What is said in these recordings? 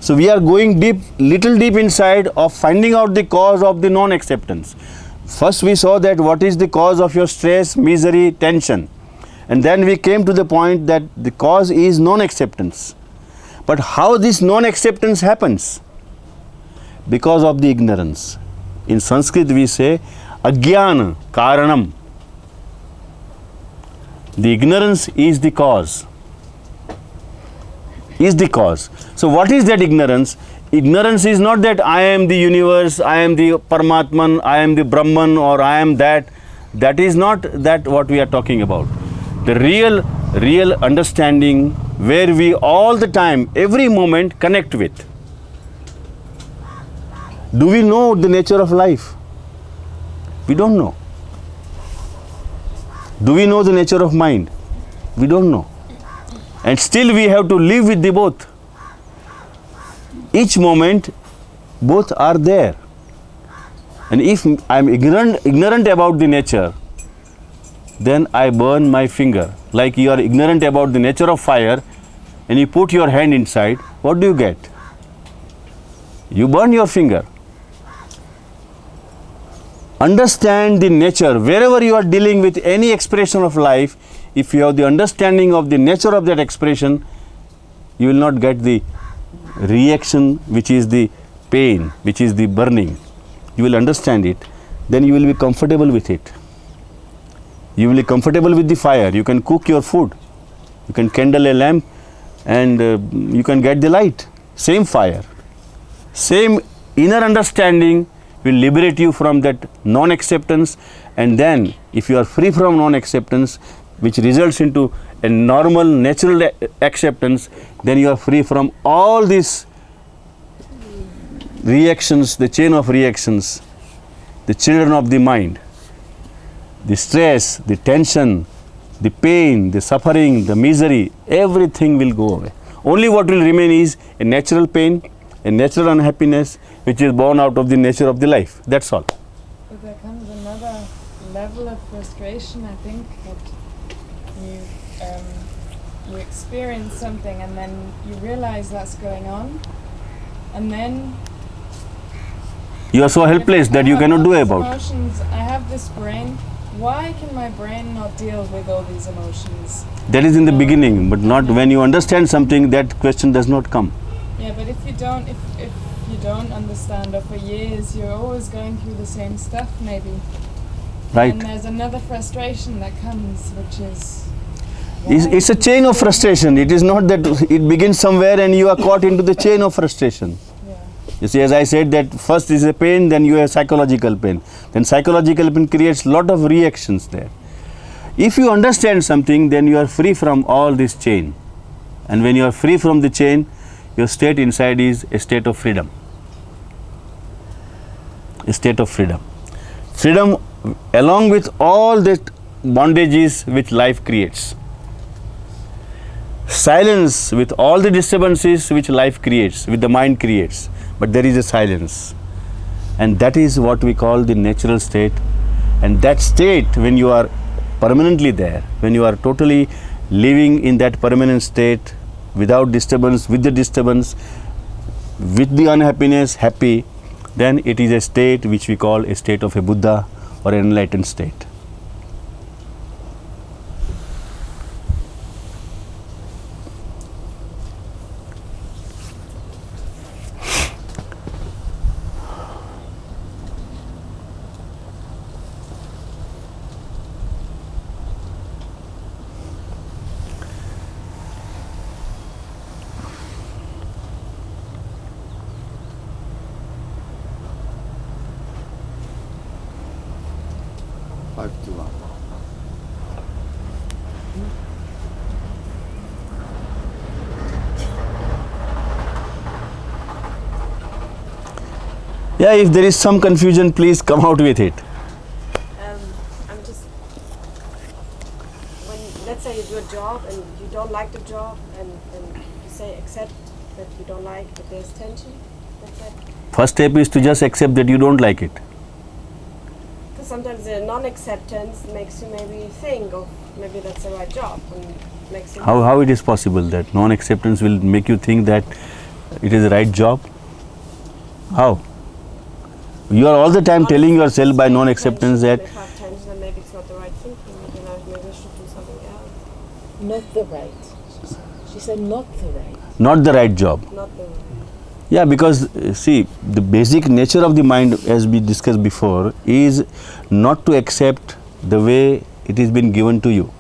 So we are going deep, little deep inside of finding out the cause of the non-acceptance. First we saw that what is the cause of your stress, misery, tension. And then we came to the point that the cause is non-acceptance. But how this non-acceptance happens? Because of the ignorance. In Sanskrit we say, Ajnana Karanam. The ignorance is the cause. Is the cause. So what is that ignorance? Ignorance is not that I am the universe, I am the Paramatman, I am the Brahman, or I am that. That is not that what we are talking about. The real understanding where we all the time, every moment connect with. Do we know the nature of life? We don't know. Do we know the nature of mind? We don't know. And still we have to live with the both. Each moment, both are there. And if I am ignorant about the nature, then I burn my finger. Like you are ignorant about the nature of fire, and you put your hand inside, what do you get? You burn your finger. Understand the nature. Wherever you are dealing with any expression of life, if you have the understanding of the nature of that expression, you will not get the reaction which is the pain, which is the burning. You will understand it, then you will be comfortable with it. You will be comfortable with the fire. You can cook your food. You can kindle a lamp and you can get the light. Same fire. Same inner understanding will liberate you from that non-acceptance, and then if you are free from non-acceptance, which results into a normal, natural acceptance, then you are free from all these reactions, the chain of reactions, the children of the mind, the stress, the tension, the pain, the suffering, the misery, everything will go away. Only what will remain is a natural pain, a natural unhappiness, which is born out of the nature of the life. That's all. But there comes another level of frustration, I think, that you experience something and then you realize that's going on, and then you are so helpless that you cannot do about it. Emotions, I have this brain. Why can my brain not deal with all these emotions? That is in the beginning, but not when you understand something, that question does not come. Yeah, but if you don't understand, or for years you're always going through the same stuff, maybe. Right. And there's another frustration that comes, which is. It's a chain of frustration. It is not that it begins somewhere and you are caught into the chain of frustration. Yeah. You see, as I said, that first is a pain, then you have psychological pain. Then psychological pain creates lot of reactions there. If you understand something, then you are free from all this chain. And when you are free from the chain, your state inside is a state of freedom. A state of freedom. Freedom along with all the bondages which life creates. Silence with all the disturbances which life creates, with the mind creates. But there is a silence. And that is what we call the natural state. And that state, when you are permanently there, when you are totally living in that permanent state, without disturbance, with the disturbance, with the unhappiness, happy, then it is a state which we call a state of a Buddha or an enlightened state. Yeah, if there is some confusion, please come out with it. I'm just, when, let's say you do a job and you don't like the job, and you say accept that you don't like, but there's tension, that's it. First step is to just accept that you don't like it. Because sometimes the non-acceptance makes you maybe think, oh, maybe that's the right job. And makes you How it is possible that non-acceptance will make you think that it is the right job? How? You are all the time telling yourself by non-acceptance that If I have tension, then maybe it's not the right thing for me. Then maybe I should do something else. Not the right, she said. She said not the right. not the right job. Not the right. Yeah, because see, the basic nature of the mind, as we discussed before, is not to accept the way it has been given to you.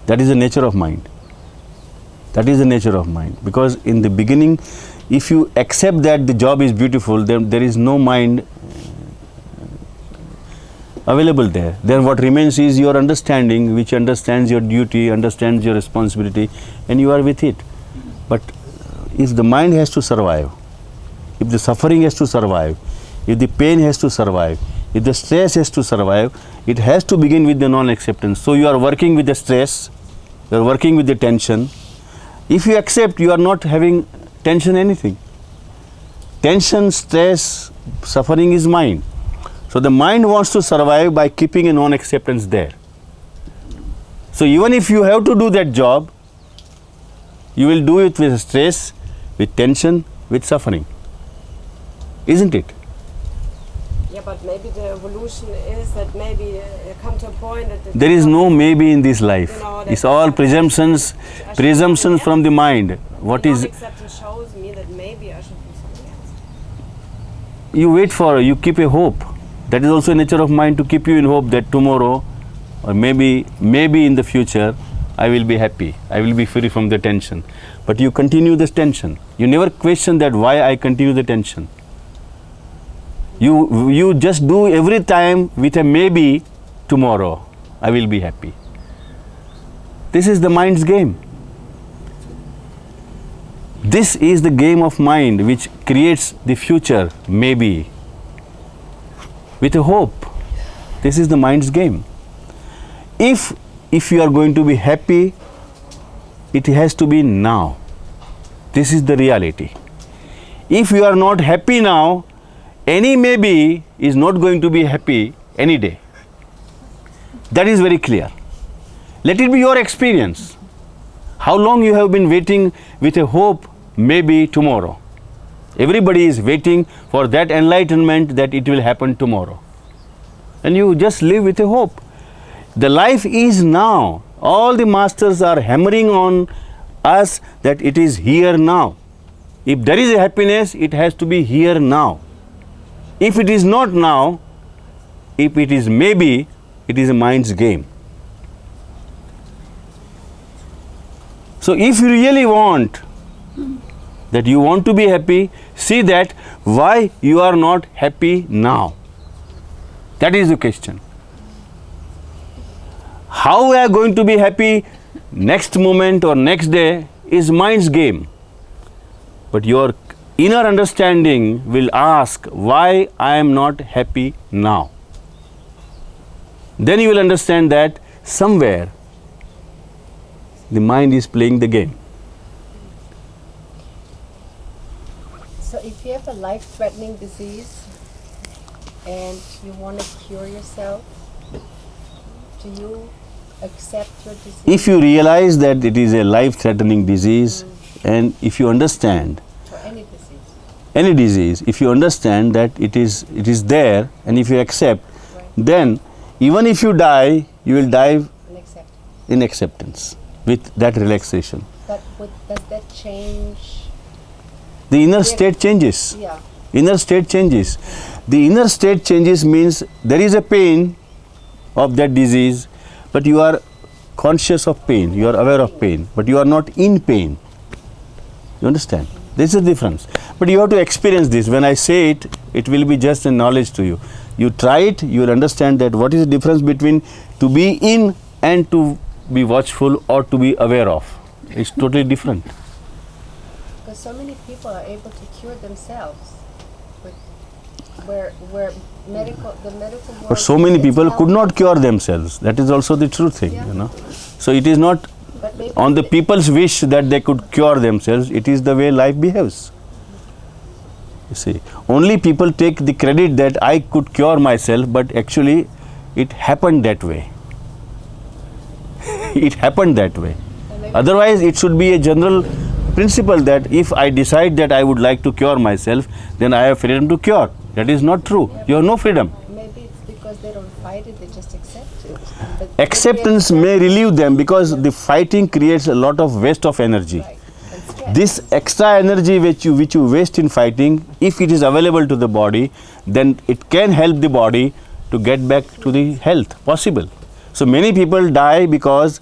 That is the nature of mind. That is the nature of mind. Because in the beginning, if you accept that the job is beautiful, then there is no mind available there. Then what remains is your understanding, which understands your duty, understands your responsibility, and you are with it. But if the mind has to survive, if the suffering has to survive, if the pain has to survive, if the stress has to survive, it has to begin with the non-acceptance. So you are working with the stress, you are working with the tension. If you accept, you are not having tension anything. Tension, stress, suffering is mind. So the mind wants to survive by keeping a non-acceptance there. So even if you have to do that job, you will do it with stress, with tension, with suffering. Isn't it? Yeah, but maybe the evolution is that maybe you come to a point that There is no maybe in this life. It's all presumptions from the mind. What is, non-acceptance shows me that maybe I should do something else. you wait for, you keep a hope. That is also a nature of mind, to keep you in hope that tomorrow or maybe in the future I will be happy, I will be free from the tension. But you continue this tension. You never question that why I continue the tension. You just do every time with a maybe tomorrow I will be happy. This is the mind's game. This is the game of mind which creates the future maybe with a hope. This is the mind's game. If you are going to be happy, it has to be now. This is the reality. If you are not happy now, any maybe is not going to be happy any day. That is very clear. Let it be your experience. How long you have been waiting with a hope, maybe tomorrow. Everybody is waiting for that enlightenment that it will happen tomorrow. And you just live with a hope. The life is now. All the masters are hammering on us that it is here now. If there is a happiness, it has to be here now. If it is not now, if it is maybe, it is a mind's game. So if you really want that you want to be happy, see that why you are not happy now. That is the question. How we are going to be happy next moment or next day is mind's game. But your inner understanding will ask why I am not happy now. Then you will understand that somewhere the mind is playing the game. So if you have a life-threatening disease and you want to cure yourself, do you accept your disease? If you realize that it is a life-threatening disease, and if you understand For any disease. any disease, if you understand that it is there, and if you accept, Right. then even if you die, you will die And accept. in acceptance with that relaxation. But does that change? The inner state changes. Yeah. Inner state changes. The inner state changes means there is a pain of that disease, but you are conscious of pain, you are aware of pain, but you are not in pain. You understand? This is the difference. But you have to experience this. When I say it, it will be just a knowledge to you. You try it, you will understand that what is the difference between to be in and to be watchful or to be aware of. It's totally different. Because so many people are able to cure themselves. Where the medical world. But so many is people could helping. not cure themselves. That is also the true thing, Yeah. you know. So it is not But maybe on the people's wish that they could cure themselves. It is the way life behaves. You see, only people take the credit that I could cure myself, but actually it happened that way. It happened that way. and maybe Otherwise, it should be a general principle that if I decide that I would like to cure myself, then I have freedom to cure. That is not true. You have no freedom. Maybe it's because they don't fight it, they just accept it. But Acceptance they may accept relieve them because the fighting creates a lot of waste of energy. right. And stress. This extra energy which you waste in fighting, if it is available to the body, then it can help the body to get back to the health possible. So many people die because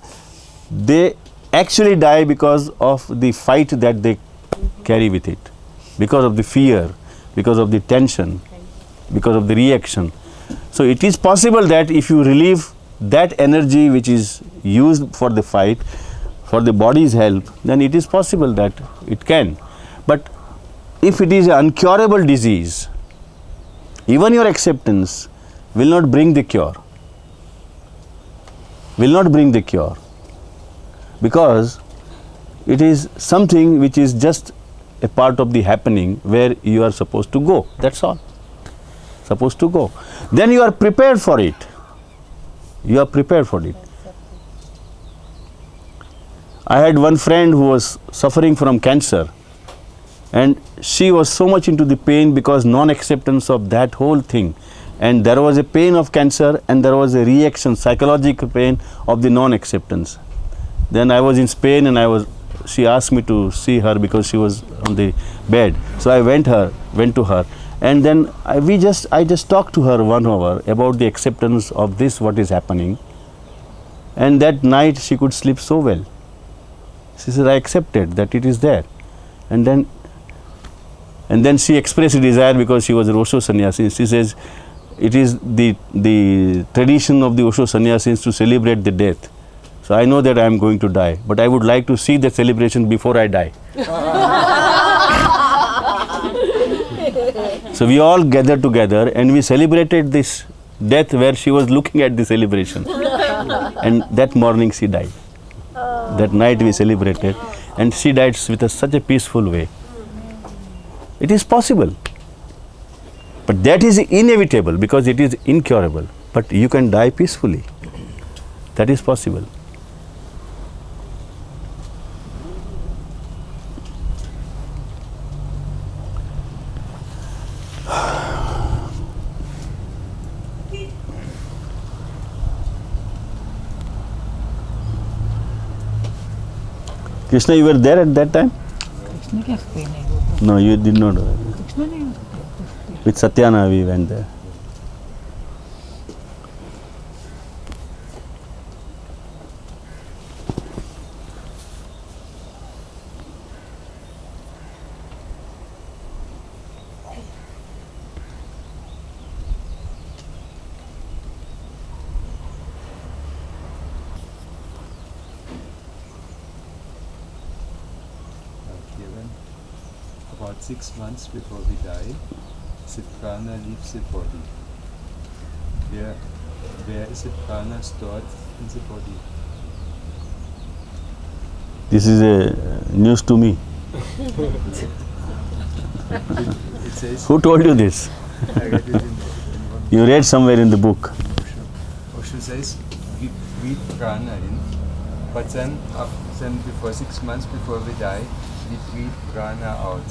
they actually die because of the fight that they carry with it, because of the fear, because of the tension, because of the reaction. So it is possible that if you relieve that energy which is used for the fight, for the body's help, then it is possible that it can. But if it is an uncurable disease, even your acceptance will not bring the cure. Will not bring the cure. Because it is something which is just a part of the happening where you are supposed to go. That's all. Supposed to go. Then you are prepared for it. You are prepared for it. I had one friend who was suffering from cancer, and she was so much into the pain because non-acceptance of that whole thing. And there was a pain of cancer and there was a reaction, psychological pain of the non-acceptance. Then I was in Spain and she asked me to see her because she was on the bed. So I went to her, and then I just talked to her 1 hour about the acceptance of this, what is happening. And that night she could sleep so well. She said, I accepted that it is there. And then she expressed a desire because she was a Osho sannyasi. She says, it is the tradition of the Osho sannyasins to celebrate the death. So I know that I am going to die, but I would like to see the celebration before I die. So we all gathered together and we celebrated this death where she was looking at the celebration. And that morning she died. That night we celebrated, and she died with such a peaceful way. It is possible. But that is inevitable because it is incurable. But you can die peacefully. That is possible. Krishna, you were there at that time? Krishna क्या Spain है वो No, you did not. Krishna नहीं होता With Satyana we went there. Kiran, about 6 months before we die, the prana leaves the body. Where is the prana stored in the body? This is a news to me. It says, Who told you this? I read it in one You read somewhere in the book. Osho says, we breathe prana in, but then before 6 months before we die, we breathe prana out.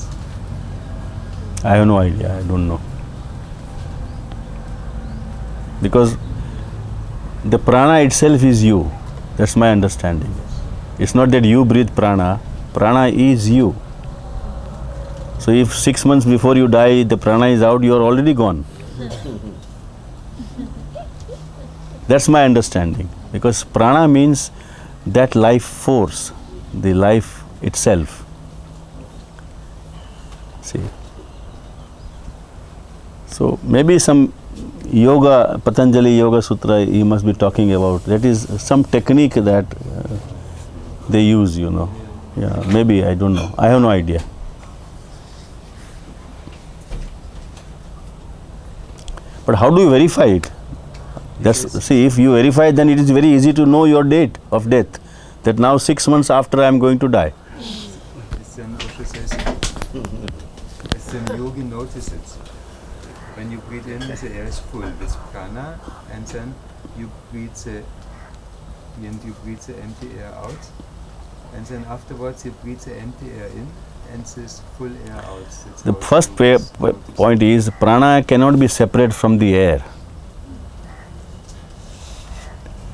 I have no idea. I don't know. Because the prana itself is you. That's my understanding. It's not that you breathe prana. Prana is you. So if 6 months before you die, the prana is out, you are already gone. That's my understanding. Because prana means that life force, the life itself. See. So maybe some yoga, Patanjali Yoga Sutra you must be talking about. That is some technique that they use, you know. Yeah, maybe, I don't know. I have no idea. But how do you verify it? See, if you verify, then it is very easy to know your date of death. That now 6 months after I am going to die. Then Osho says, then yogi notices. When you breathe in, the air is full with prana, and then you breathe the empty air out, and then afterwards you breathe the empty air in and this full air out. That's The how it first moves, so to say. point is prana cannot be separate from the air.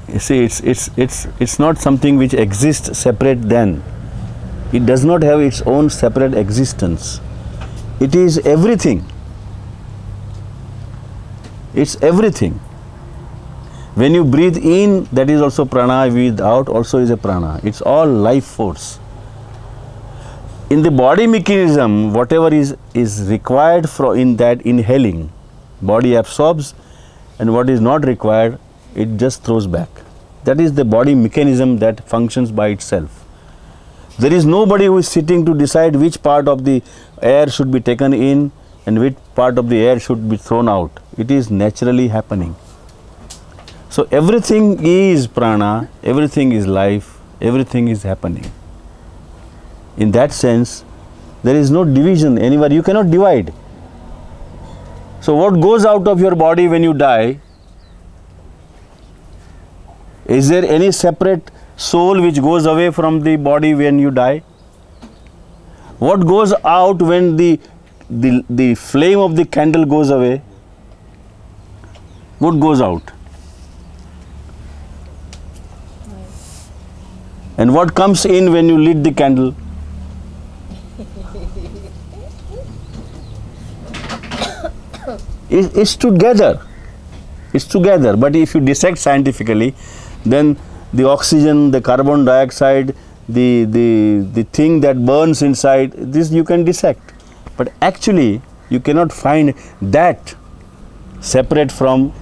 You see, it's not something which exists separate then. It does not have its own separate existence. It is everything. It's everything. When you breathe in, that is also prana. Breathe out also is a prana. It's all life force. In the body mechanism, whatever is required in that inhaling, body absorbs, and what is not required, it just throws back. That is the body mechanism that functions by itself. There is nobody who is sitting to decide which part of the air should be taken in and which part of the air should be thrown out. It is naturally happening. So everything is prana, everything is life, everything is happening. In that sense, there is no division anywhere. You cannot divide. So what goes out of your body when you die? Is there any separate soul which goes away from the body when you die? What goes out when the flame of the candle goes away? What goes out? And what comes in when you lit the candle? It's together. It's together. But if you dissect scientifically, then the oxygen, the carbon dioxide, the thing that burns inside, this you can dissect. But actually, you cannot find that separate from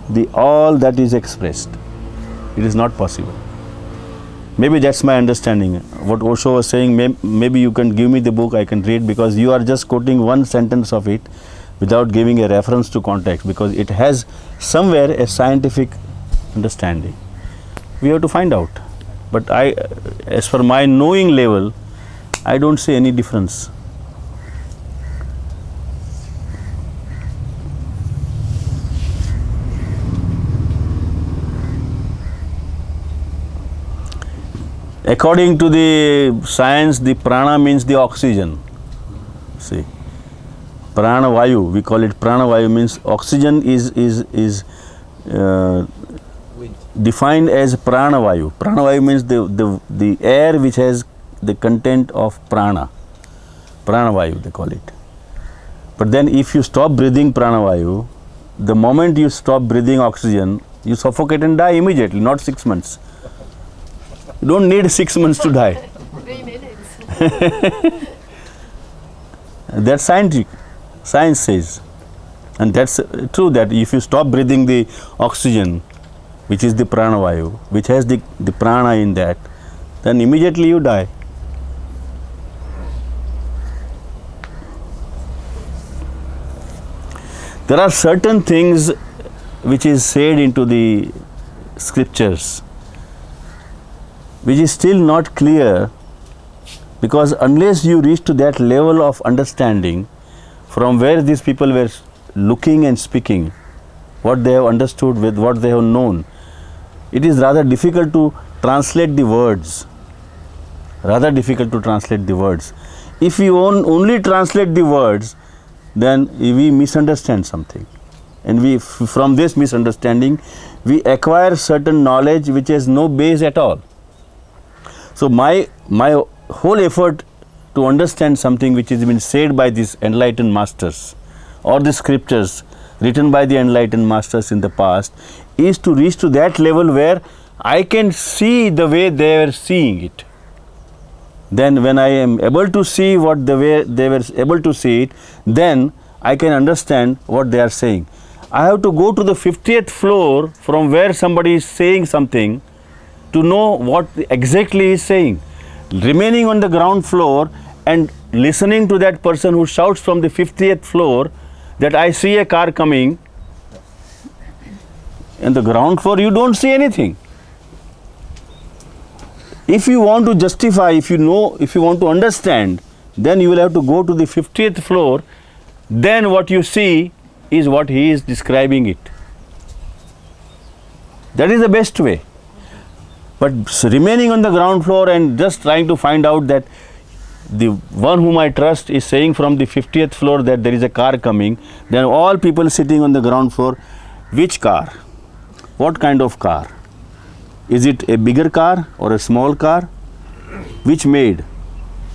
the all that is expressed. It is not possible. Maybe that's my understanding. What Osho was saying, maybe you can give me the book, I can read, because you are just quoting one sentence of it without giving a reference to context, because it has somewhere a scientific understanding. We have to find out. But as for my knowing level, I don't see any difference. According to the science, the prana means the oxygen. See, prana vayu, we call it prana vayu, means oxygen is defined as prana vayu. Prana vayu means the air which has the content of prana. Prana vayu they call it. But then if you stop breathing prana vayu, the moment you stop breathing oxygen, you suffocate and die immediately, not 6 months. You don't need 6 months to die. 3 minutes. That's scientific. Science says. And that's true, that if you stop breathing the oxygen, which is the prana vayu, which has the prana in that, then immediately you die. There are certain things which is said into the scriptures which is still not clear, because unless you reach to that level of understanding from where these people were looking and speaking, what they have understood with what they have known, it is rather difficult to translate the words. Rather difficult to translate the words. If we only translate the words, then we misunderstand something. And from this misunderstanding, we acquire certain knowledge which has no base at all. So my whole effort to understand something which has been said by these enlightened masters or the scriptures written by the enlightened masters in the past is to reach to that level where I can see the way they were seeing it. Then when I am able to see what the way they were able to see it, then I can understand what they are saying. I have to go to the 50th floor from where somebody is saying something to know what exactly he is saying. Remaining on the ground floor and listening to that person who shouts from the 50th floor that I see a car coming, in the ground floor you don't see anything. If you want to justify, if you want to understand, then you will have to go to the 50th floor, then what you see is what he is describing it. That is the best way. But remaining on the ground floor and just trying to find out that the one whom I trust is saying from the 50th floor that there is a car coming, then all people sitting on the ground floor, which car? What kind of car? Is it a bigger car or a small car? Which made?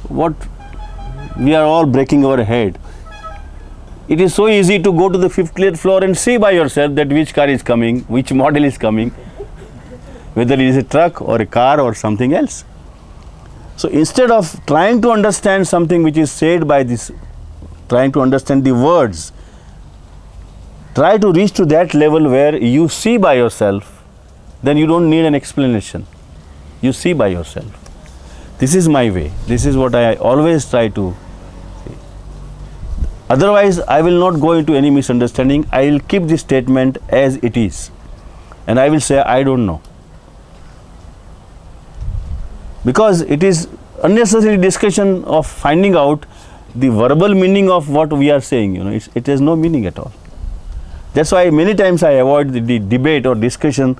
What? We are all breaking our head. It is so easy to go to the 50th floor and see by yourself that which car is coming, which model is coming, whether it is a truck or a car or something else. So instead of trying to understand something which is said by this, trying to understand the words, try to reach to that level where you see by yourself, then you don't need an explanation. You see by yourself. This is my way. This is what I always try to say. Otherwise, I will not go into any misunderstanding. I will keep this statement as it is. And I will say, I don't know. Because it is unnecessary discussion of finding out the verbal meaning of what we are saying. It has no meaning at all. That's why many times I avoid the debate or discussion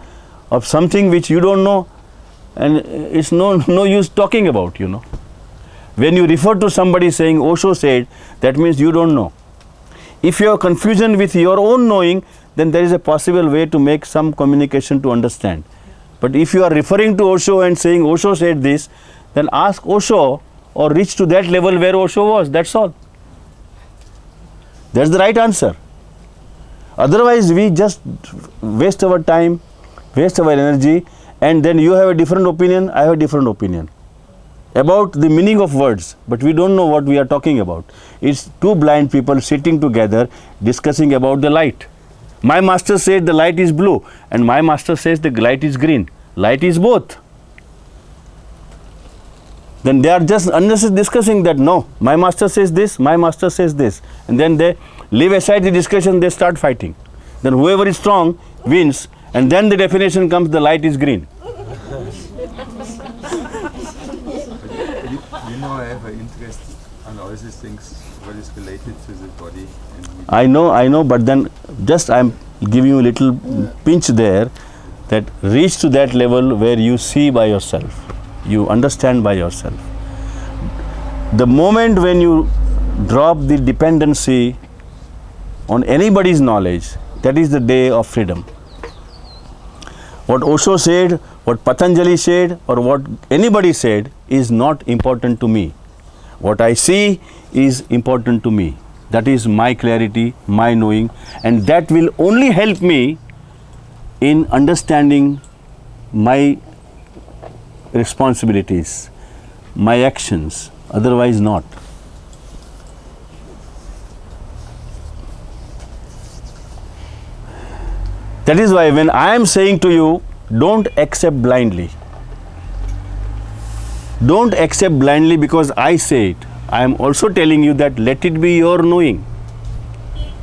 of something which you don't know, and it's no use talking about. When you refer to somebody saying Osho said, that means you don't know. If you have confusion with your own knowing, then there is a possible way to make some communication to understand. But if you are referring to Osho and saying Osho said this, then ask Osho or reach to that level where Osho was. That's all. That's the right answer. Otherwise, we just waste our time, waste our energy, and then you have a different opinion, I have a different opinion about the meaning of words, but we don't know what we are talking about. It's two blind people sitting together discussing about the light. My master said the light is blue, and my master says the light is green. Light is both. Then they are just unnecessarily discussing that, no, my master says this, my master says this. And then they leave aside the discussion, they start fighting. Then whoever is strong wins, and then the definition comes, the light is green. I have an interest on all these things, what is related to the body. And I know, but then just I am giving you a little pinch there, that reach to that level where you see by yourself, you understand by yourself. The moment when you drop the dependency on anybody's knowledge, that is the day of freedom. What Osho said, what Patanjali said, or what anybody said is not important to me. What I see is important to me. That is my clarity, my knowing, and that will only help me in understanding my responsibilities, my actions, otherwise not. That is why when I am saying to you, don't accept blindly. Don't accept blindly because I say it. I am also telling you that let it be your knowing.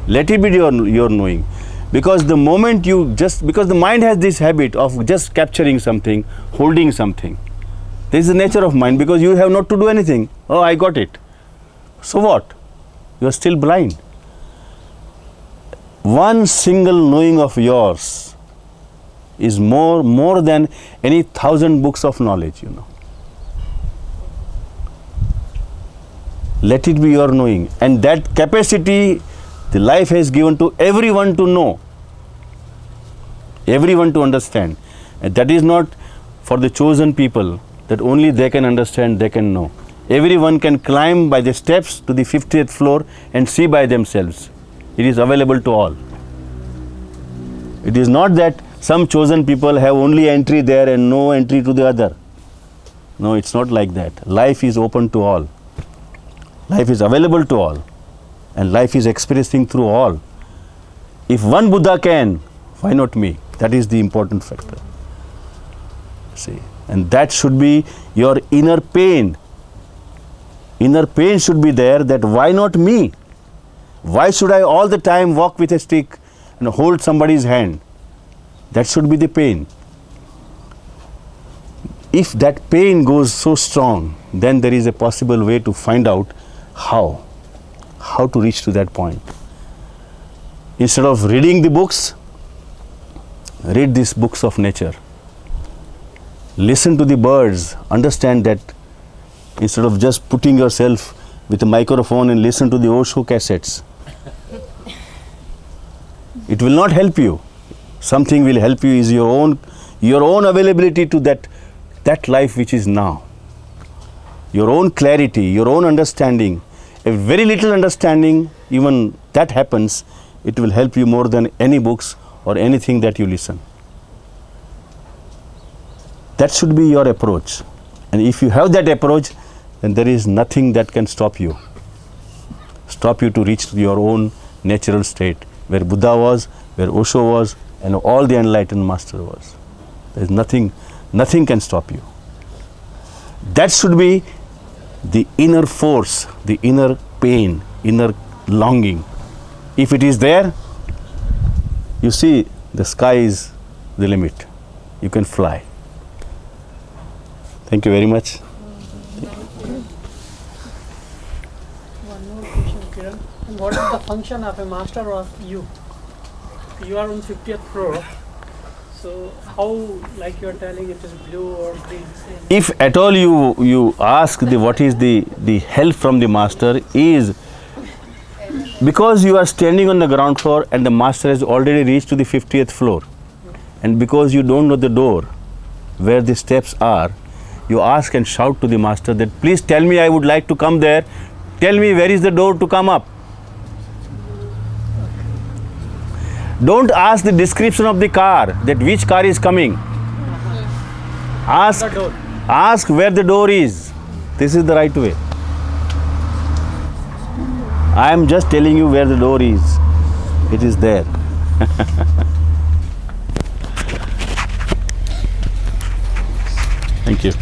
Let it be your knowing. Because the moment because the mind has this habit of just capturing something, holding something. This is the nature of mind, because you have not to do anything. Oh, I got it. So what? You are still blind. One single knowing of yours is more than any 1,000 books of knowledge, Let it be your knowing. And that capacity the life has given to everyone to know, everyone to understand. And that is not for the chosen people, that only they can understand, they can know. Everyone can climb by the steps to the 50th floor and see by themselves. It is available to all. It is not that some chosen people have only entry there and no entry to the other. No, it's not like that. Life is open to all. Life is available to all. And life is experiencing through all. If one Buddha can, why not me? That is the important factor. See, and that should be your inner pain. Inner pain should be there, that why not me? Why should I all the time walk with a stick and hold somebody's hand? That should be the pain. If that pain goes so strong, then there is a possible way to find out how to reach to that point. Instead of reading the books, read these books of nature. Listen to the birds. Understand that instead of just putting yourself with a microphone and listen to the Osho cassettes. It will not help you. Something will help you is your own availability to that life which is now. Your own clarity, your own understanding. A very little understanding, even that happens, it will help you more than any books or anything that you listen. That should be your approach. And if you have that approach, then there is nothing that can stop you to reach your own natural state, where Buddha was, where Osho was, and all the enlightened master was. There is nothing can stop you. That should be the inner force, the inner pain, inner longing. If it is there, you see the sky is the limit. You can fly. Thank you very much. One more question, Kiran. And what is the function of a master or you? You are on 50th floor. So how, like you are telling, it is blue or green? If at all you ask what is the help from the master, is because you are standing on the ground floor and the master has already reached to the 50th floor, and because you don't know the door where the steps are, you ask and shout to the master that please tell me, I would like to come there, tell me where is the door to come up. Don't ask the description of the car, that which car is coming. Ask where the door is. This is the right way. I am just telling you where the door is. It is there. Thank you.